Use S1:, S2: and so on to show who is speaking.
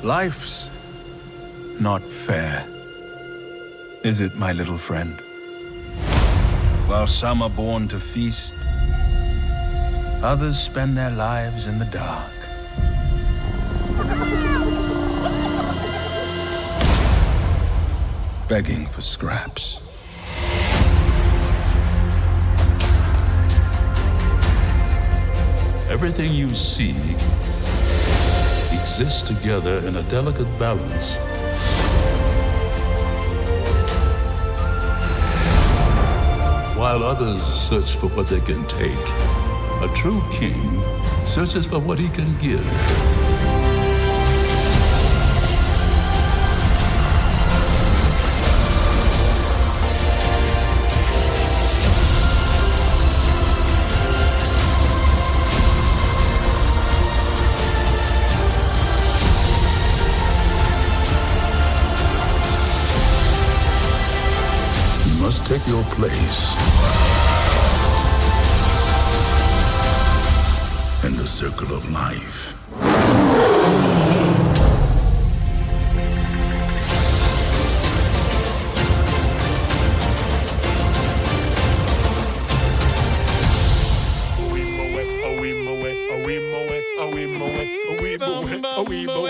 S1: Life's not fair, is it, my little friend? While some are born to feast, others spend their lives in the dark. Begging for scraps.
S2: Everything you see exists together in a delicate balance. While others search for what they can take, a true king searches for what he can give. You must take your place in the circle of life.
S3: A wee moe,